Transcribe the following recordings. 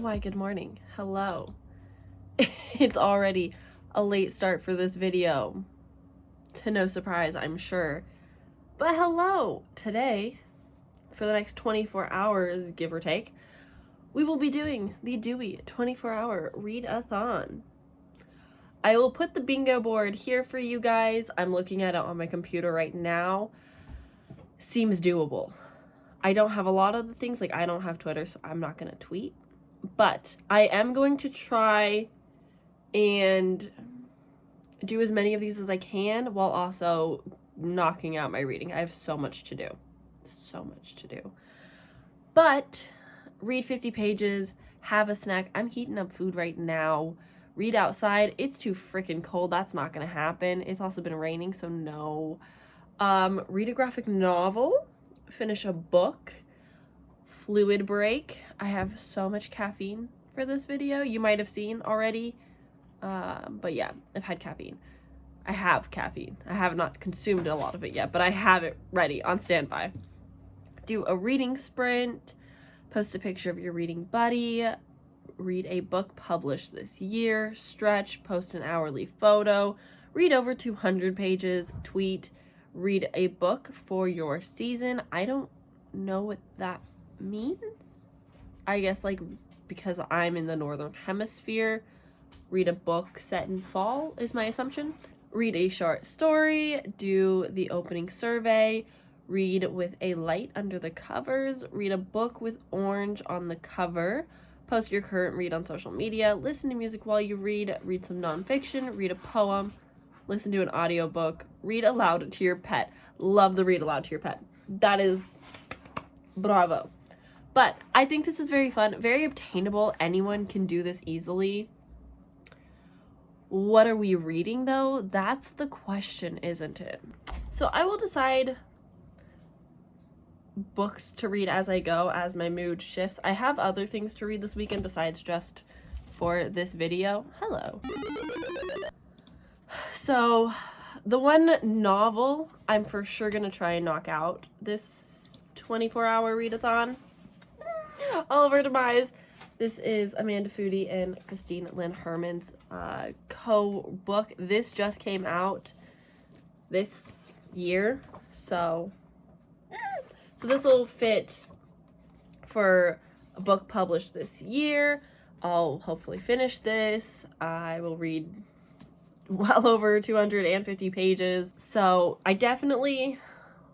Why, good morning. Hello. It's already a late start for this video. To no surprise, I'm sure. But hello! Today, for the next 24 hours, give or take, we will be doing the Dewey 24-hour readathon. I will put the bingo board here for you guys. I'm looking at it on my computer right now. Seems doable. I don't have a lot of the things, like I don't have Twitter, so I'm not gonna tweet. But I am going to try and do as many of these as I can while also knocking out my reading. I have so much to do. So much to do. But read 50 pages, have a snack. I'm heating up food right now. Read outside. It's too freaking cold. That's not going to happen. It's also been raining, so no. Read a graphic novel. Finish a book. Fluid break. I have so much caffeine for this video. You might have seen already. But yeah, I've had caffeine. I have caffeine. I have not consumed a lot of it yet, but I have it ready on standby. Do a reading sprint. Post a picture of your reading buddy. Read a book published this year. Stretch. Post an hourly photo. Read over 200 pages. Tweet. Read a book for your season. I don't know what that means. I guess like because I'm in the northern hemisphere, read a book set in fall is my assumption. Read a short story. Do the opening survey. Read with a light under the covers. Read a book with orange on the cover. Post your current read on social media. Listen to music while you read. Read some nonfiction. Read a poem. Listen to an audiobook. Read aloud to your pet. Love the read aloud to your pet. That is bravo. But I think this is very fun, very obtainable. Anyone can do this easily. What are we reading though? That's the question, isn't it? So I will decide books to read as I go, as my mood shifts. I have other things to read this weekend besides just for this video. Hello. So the one novel I'm for sure gonna try and knock out this 24-hour readathon. Oliver Demise. This is Amanda Foody and Christine Lynn Herman's co-book. This just came out this year, so this will fit for a book published this year. I'll hopefully finish this. I will read well over 250 pages, so I definitely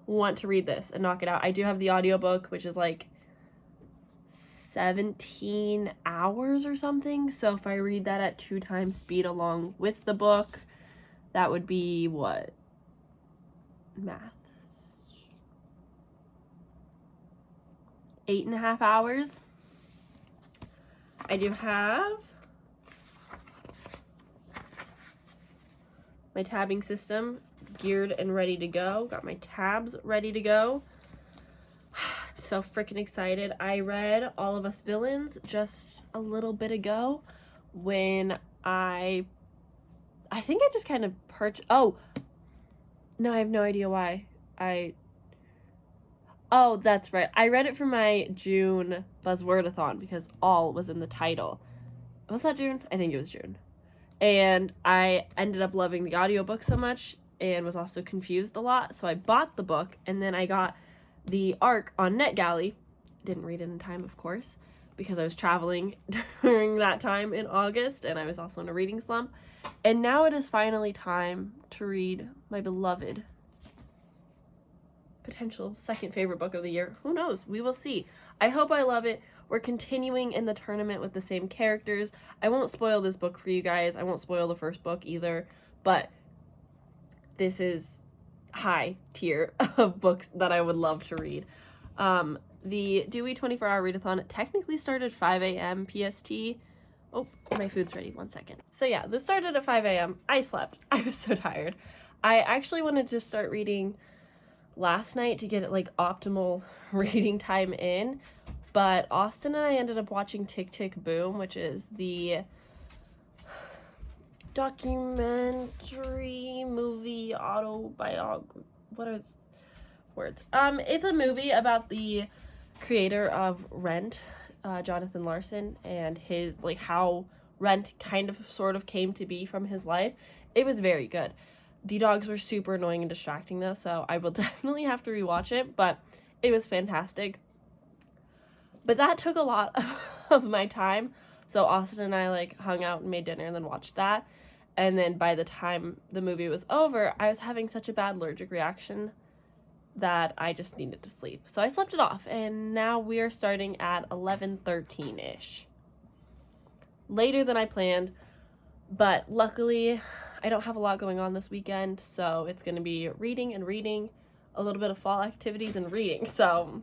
want to read this and knock it out. I do have the audiobook, which is like 17 hours or something, so if I read that at 2 times speed along with the book, that would be what? Math. 8.5 hours. I do have my tabbing system geared and ready to go. Got my tabs ready to go. I'm so freaking excited. I read All of Us Villains just a little bit ago when I think I just kind of oh, no, I have no idea why. Oh, that's right. I read it for my June Buzzwordathon because all was in the title. Was that June? I think it was June. And I ended up loving the audiobook so much and was also confused a lot. So I bought the book and then I got the ARC on NetGalley. Didn't read it in time, of course, because I was traveling during that time in August and I was also in a reading slump. And now it is finally time to read my beloved potential second favorite book of the year. Who knows? We will see. I hope I love it. We're continuing in the tournament with the same characters. I won't spoil this book for you guys. I won't spoil the first book either, but this is high tier of books that I would love to read. The Dewey 24-hour readathon technically started 5 a.m. PST. Oh, my food's ready. 1 second. So yeah, this started at 5 a.m. I slept. I was so tired. I actually wanted to start reading last night to get it like optimal reading time in, but Austin and I ended up watching Tick Tick Boom, which is the documentary movie autobiography. What are words? It's a movie about the creator of Rent, Jonathan Larson, and his, like, how Rent kind of sort of came to be from his life. It was very good. The dogs were super annoying and distracting though, so I will definitely have to rewatch it, but it was fantastic. But that took a lot of my time, so Austin and I, like, hung out and made dinner and then watched that. And then by the time the movie was over, I was having such a bad allergic reaction that I just needed to sleep. So I slept it off, and now we are starting at 11:13-ish. Later than I planned, but luckily I don't have a lot going on this weekend, so it's going to be reading and reading, a little bit of fall activities and reading. So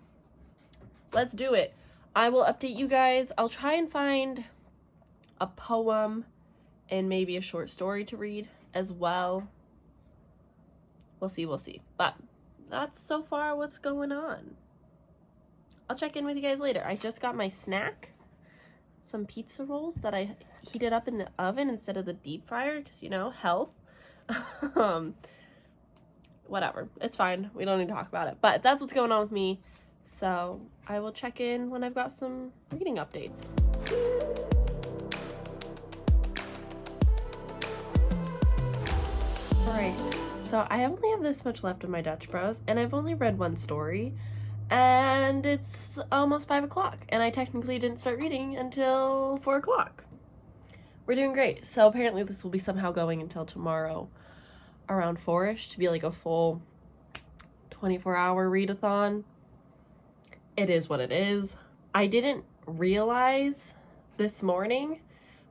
let's do it. I will update you guys. I'll try and find a poem and maybe a short story to read as well. We'll see. But that's so far what's going on. I'll check in with you guys later. I just got my snack, some pizza rolls that I heated up in the oven instead of the deep fryer because, you know, health. Whatever. It's fine. We don't need to talk about it. But that's what's going on with me. So I will check in when I've got some reading updates. Alright, so I only have this much left of my Dutch Bros, and I've only read one story, and it's almost 5 o'clock, and I technically didn't start reading until 4 o'clock. We're doing great. So apparently this will be somehow going until tomorrow around 4-ish to be like a full 24-hour readathon. It is what it is. I didn't realize this morning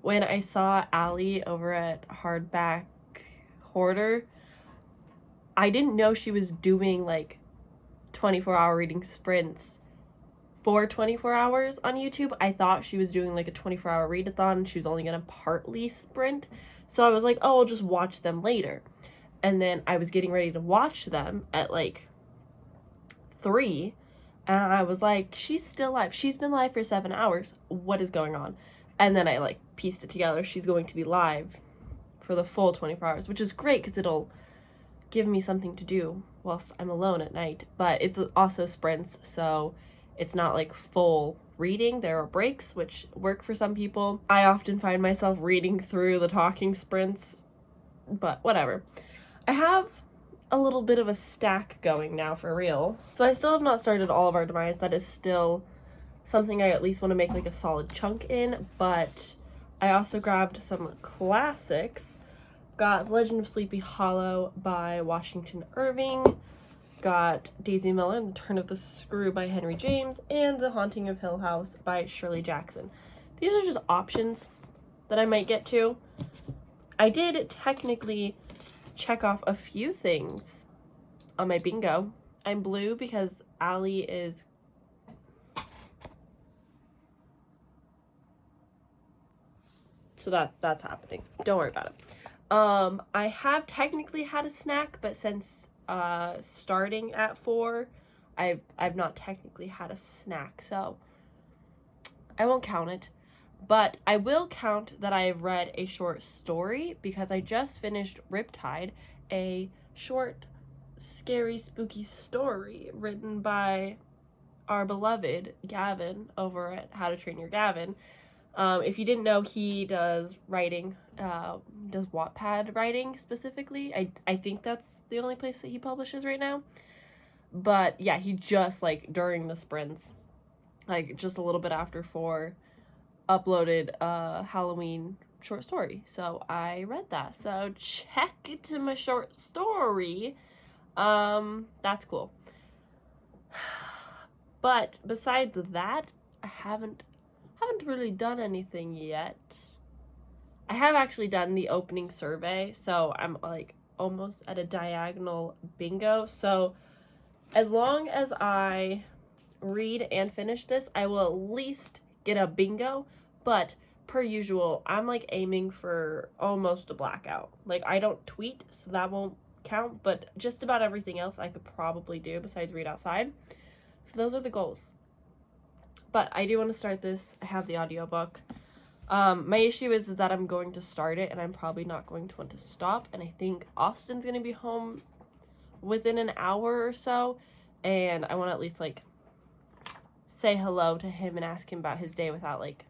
when I saw Allie over at Hardback Hoarder, I didn't know she was doing like 24-hour reading sprints for 24 hours on YouTube. I thought she was doing like a 24-hour readathon and she was only gonna partly sprint. So I was like, oh, I'll just watch them later. And then I was getting ready to watch them at like 3, and I was like, she's still live. She's been live for 7 hours. What is going on? And then I like pieced it together. She's going to be live for the full 24 hours, which is great because it'll give me something to do whilst I'm alone at night. But it's also sprints, so it's not like full reading. There are breaks, which work for some people. I often find myself reading through the talking sprints, but whatever. I have a little bit of a stack going now for real. So I still have not started all of our demise. That is still something I at least want to make like a solid chunk in, but I also grabbed some classics. Got Legend of Sleepy Hollow by Washington Irving, got Daisy Miller and the Turn of the Screw by Henry James, and The Haunting of Hill House by Shirley Jackson. These are just options that I might get to. I did technically check off a few things on my bingo. I'm blue because Allie is so that's happening. Don't worry about it. I have technically had a snack, but since starting at 4, I've not technically had a snack, so I won't count it. But I will count that I have read a short story because I just finished Riptide, a short, scary, spooky story written by our beloved Gavin over at How to Train Your Gavin. If you didn't know, he does writing, does Wattpad writing specifically. I think that's the only place that he publishes right now. But yeah, he just, like, during the sprints, like, just a little bit after 4, uploaded a Halloween short story. So I read that. So check it to my short story. That's cool. But besides that, I haven't really done anything yet. I have actually done the opening survey, so I'm like almost at a diagonal bingo. So as long as I read and finish this, I will at least get a bingo. But per usual, I'm like aiming for almost a blackout. Like, I don't tweet, so that won't count, but just about everything else I could probably do besides read outside. So those are the goals. But I do want to start this. I have the audiobook. My issue is that I'm going to start it and I'm probably not going to want to stop. And I think Austin's going to be home within an hour or so. And I want to at least like say hello to him and ask him about his day without like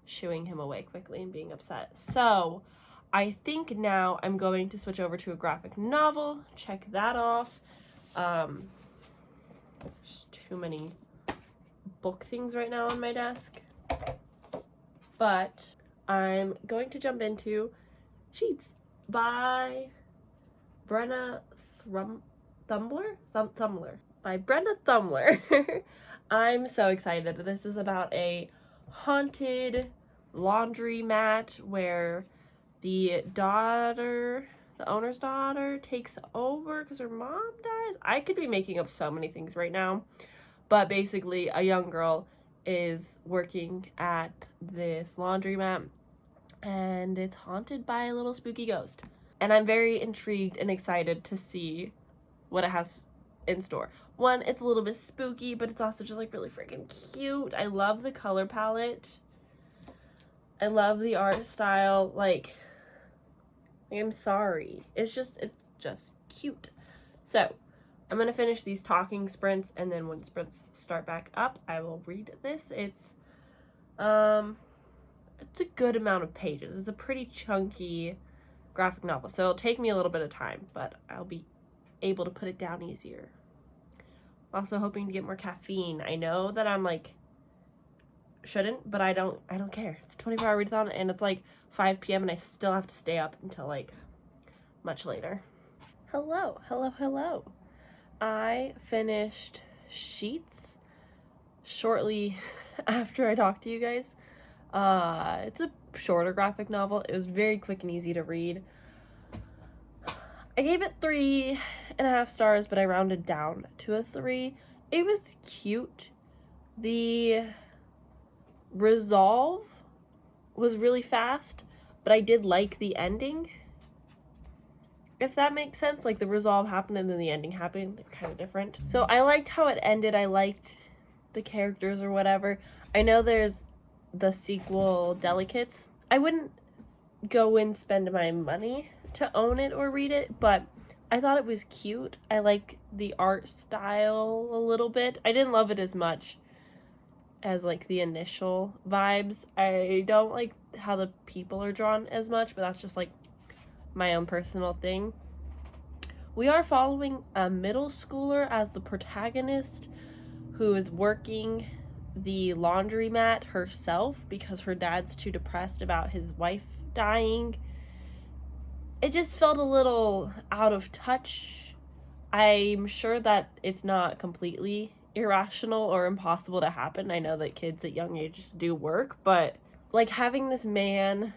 shooing him away quickly and being upset. So I think now I'm going to switch over to a graphic novel. Check that off. There's too many book things right now on my desk. But I'm going to jump into Sheets by Brenna Thumbler? By Brenna Thumbler. I'm so excited. This is about a haunted laundromat where the owner's daughter takes over because her mom dies. I could be making up so many things right now. But basically, a young girl is working at this laundromat and it's haunted by a little spooky ghost. And I'm very intrigued and excited to see what it has in store. One, it's a little bit spooky, but it's also just like really freaking cute. I love the color palette. I love the art style. Like I'm sorry. It's just cute. So I'm gonna finish these talking sprints, and then when sprints start back up, I will read this. It's a good amount of pages. It's a pretty chunky graphic novel, so it'll take me a little bit of time, but I'll be able to put it down easier. Also hoping to get more caffeine. I know that I'm like shouldn't, but I don't care. It's a 24-hour readathon and it's like 5 p.m. and I still have to stay up until like much later. Hello. I finished Sheets shortly after I talked to you guys. It's a shorter graphic novel. It was very quick and easy to read. I gave it 3.5 stars, but I rounded down to a 3. It was cute. The resolve was really fast, but I did like the ending. If that makes sense, like the resolve happened and then the ending happened. They're kind of different. So I liked how it ended. I liked the characters or whatever. I know there's the sequel Delicates. I wouldn't go and spend my money to own it or read it, but I thought it was cute. I like the art style a little bit. I didn't love it as much as like the initial vibes. I don't like how the people are drawn as much, but that's just like my own personal thing. We are following a middle schooler as the protagonist who is working the laundromat herself because her dad's too depressed about his wife dying. It just felt a little out of touch. I'm sure that it's not completely irrational or impossible to happen. I know that kids at young ages do work, but like having this man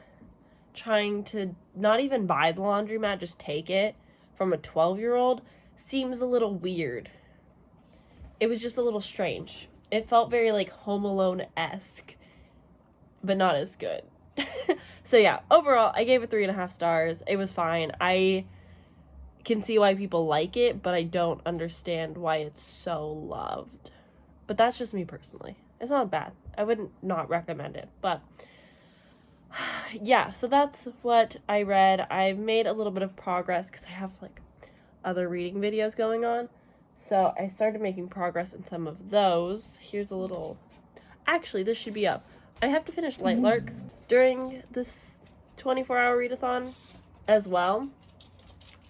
trying to not even buy the laundromat, just take it from a 12-year-old seems a little weird. It was just a little strange. It felt very like Home Alone-esque, but not as good. So yeah, overall, I gave it 3.5 stars. It was fine. I can see why people like it, but I don't understand why it's so loved. But that's just me personally. It's not bad. I wouldn't not recommend it, but yeah, so that's what I read. I've made a little bit of progress because I have like other reading videos going on. So I started making progress in some of those. Here's a little, actually this should be up. I have to finish Light Lark during this 24-hour readathon as well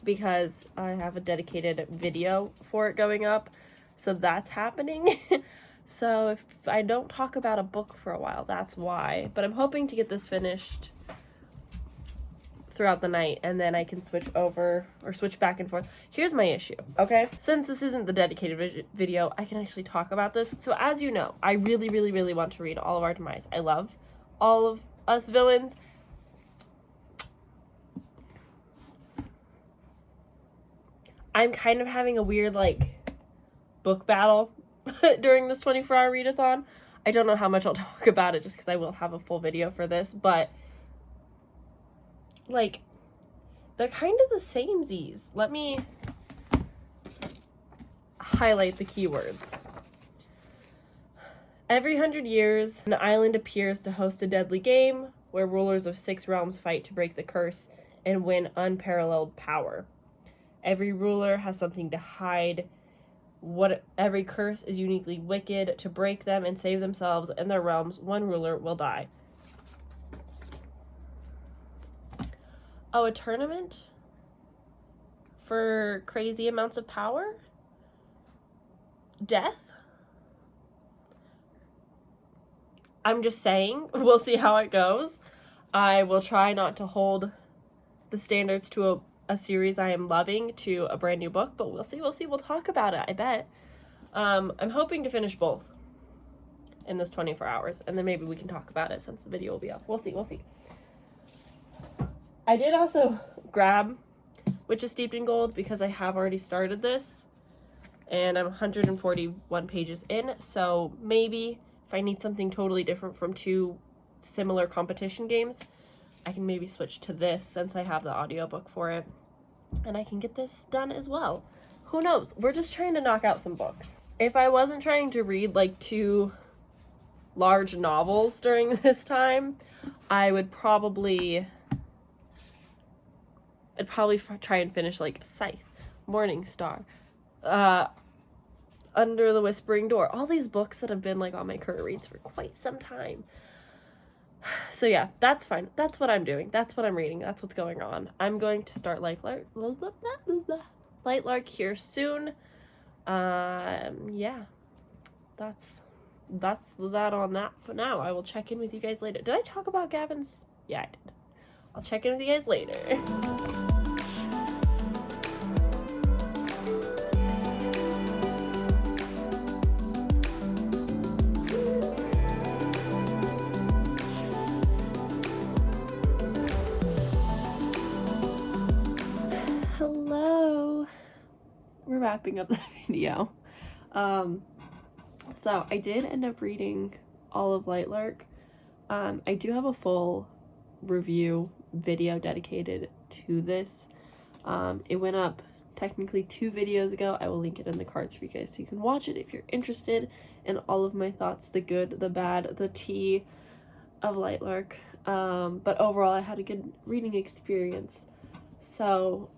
because I have a dedicated video for it going up. So that's happening. So if I don't talk about a book for a while, that's why. But I'm hoping to get this finished throughout the night and then I can switch over or switch back and forth. Here's my issue, okay? Since this isn't the dedicated video, I can actually talk about this. So as you know, I really, really, really want to read All of Our Demise. I love All of Us Villains. I'm kind of having a weird like book battle during this 24-hour readathon. I don't know how much I'll talk about it just because I will have a full video for this, but like they're kind of the samesies. Let me highlight the keywords. Every 100 years, an island appears to host a deadly game where rulers of 6 realms fight to break the curse and win unparalleled power. Every ruler has something to hide What every curse is uniquely wicked. To break them and save themselves and their realms, one ruler will die. Oh, a tournament? For crazy amounts of power? Death? I'm just saying, we'll see how it goes. I will try not to hold the standards to a series I am loving to a brand new book, but we'll see. We'll talk about it, I bet. I'm hoping to finish both in this 24 hours, and then maybe we can talk about it since the video will be up. We'll see. I did also grab Witch is Steeped in Gold because I have already started this, and I'm 141 pages in, so maybe if I need something totally different from two similar competition games, I can maybe switch to this since I have the audiobook for it, and I can get this done as well. Who knows? We're just trying to knock out some books. If I wasn't trying to read like 2 large novels during this time, I'd probably try and finish like Scythe, Morning Star, Under the Whispering Door, all these books that have been like on my current reads for quite some time. So yeah, that's fine. That's what I'm doing. That's what I'm reading. That's what's going on. I'm going to start Light Lark here soon. Yeah, that's that on that for now. I will check in with you guys later. Did I talk about Gavin's? Yeah, I did. I'll check in with you guys later. Hello. We're wrapping up the video. So I did end up reading all of Light Lark. I do have a full review video dedicated to this. It went up technically 2 videos ago. I will link it in the cards for you guys so you can watch it if you're interested in all of my thoughts, the good, the bad, the tea of Light Lark. But overall I had a good reading experience. So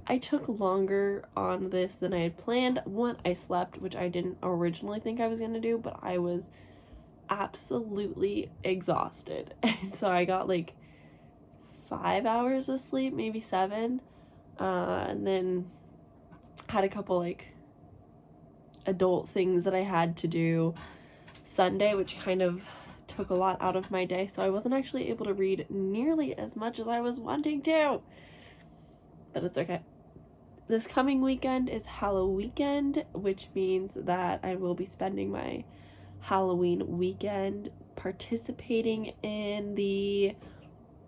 I took longer on this than I had planned. One, I slept, which I didn't originally think I was going to do, but I was absolutely exhausted. And so I got like 5 hours of sleep, maybe 7. And then had a couple like adult things that I had to do Sunday, which kind of took a lot out of my day. So I wasn't actually able to read nearly as much as I was wanting to. But it's okay. This coming weekend is Halloween, which means that I will be spending my Halloween weekend participating in the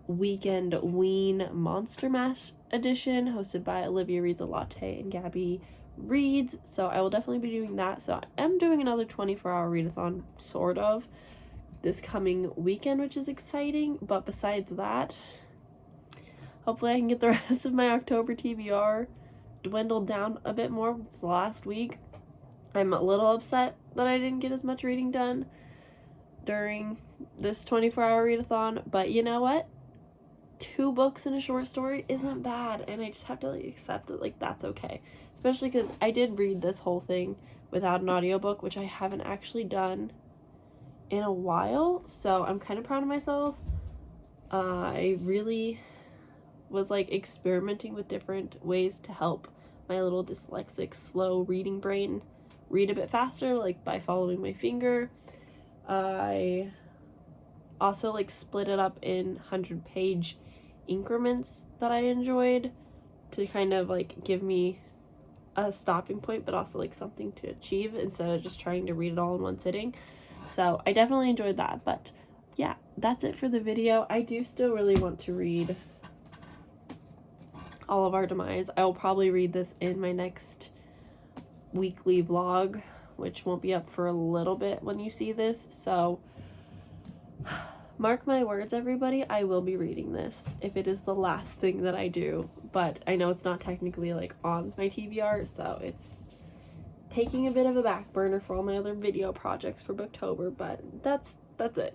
Weekend Ween Monster Mash edition hosted by Olivia Reads a Latte and Gabby Reads. So I will definitely be doing that. So I am doing another 24-hour readathon sort of this coming weekend, which is exciting. But besides that, hopefully I can get the rest of my October TBR dwindled down a bit more. It's the last week. I'm a little upset that I didn't get as much reading done during this 24-hour readathon, but you know what? 2 books and a short story isn't bad, and I just have to like accept it, like that's okay. Especially because I did read this whole thing without an audiobook, which I haven't actually done in a while, so I'm kind of proud of myself. I really was like experimenting with different ways to help my little dyslexic slow reading brain read a bit faster, like by following my finger. I also like split it up in 100-page increments that I enjoyed to kind of like give me a stopping point, but also like something to achieve instead of just trying to read it all in one sitting. So I definitely enjoyed that. But yeah, that's it for the video. I do still really want to read All of Our Demise. I will probably read this in my next weekly vlog, which won't be up for a little bit when you see this. So mark my words, everybody, I will be reading this if it is the last thing that I do. But I know it's not technically like on my TBR, so it's taking a bit of a back burner for all my other video projects for Booktober, but that's it.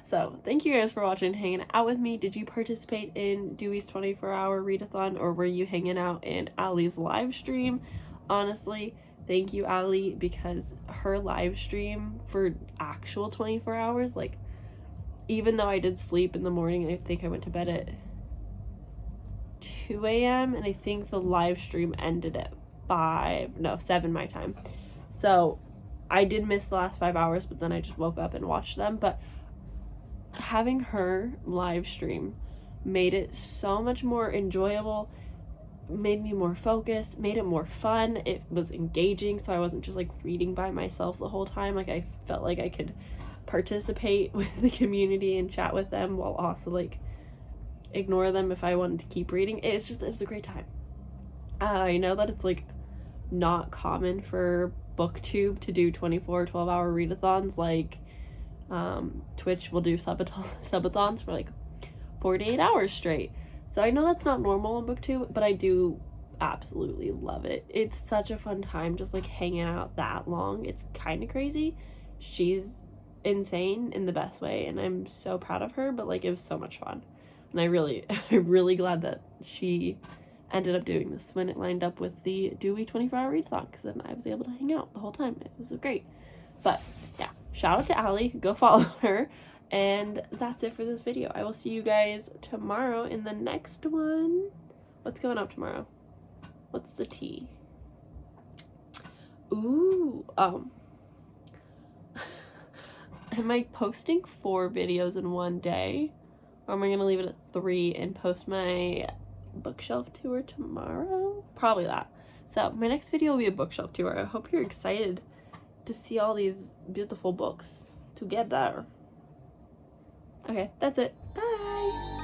So thank you guys for watching, hanging out with me. Did you participate in Dewey's 24-hour readathon, or were you hanging out in Allie's live stream? Honestly, Thank you, Ali, because her live stream for actual 24 hours, like, even though I did sleep in the morning, I think I went to bed at 2 a.m. and I think the live stream ended at 7 my time. So I did miss the last 5 hours, but then I just woke up and watched them. But having her live stream made it so much more enjoyable, made me more focused, made it more fun. It was engaging, so I wasn't just like reading by myself the whole time. Like, I felt like I could participate with the community and chat with them while also like ignore them if I wanted to keep reading. It was a great time. I know that it's like not common for booktube to do 24 12-hour readathons. Like Twitch will do subathons for like 48 hours straight. So I know that's not normal on booktube, but I do absolutely love it. It's such a fun time just like hanging out that long. It's kind of crazy. She's insane in the best way, and I'm so proud of her, but like it was so much fun. And I'm really glad that she ended up doing this when it lined up with the Dewey 24-hour readathon, because then I was able to hang out the whole time. It was great. But yeah, shout out to Ali, go follow her. And that's it for this video. I will see you guys tomorrow in the next one. What's going up tomorrow? What's the tea? Ooh, am I posting 4 videos in one day? Or am I gonna leave it at 3 and post my bookshelf tour tomorrow? Probably that. So my next video will be a bookshelf tour. I hope you're excited to see all these beautiful books together. Okay, that's it. Bye!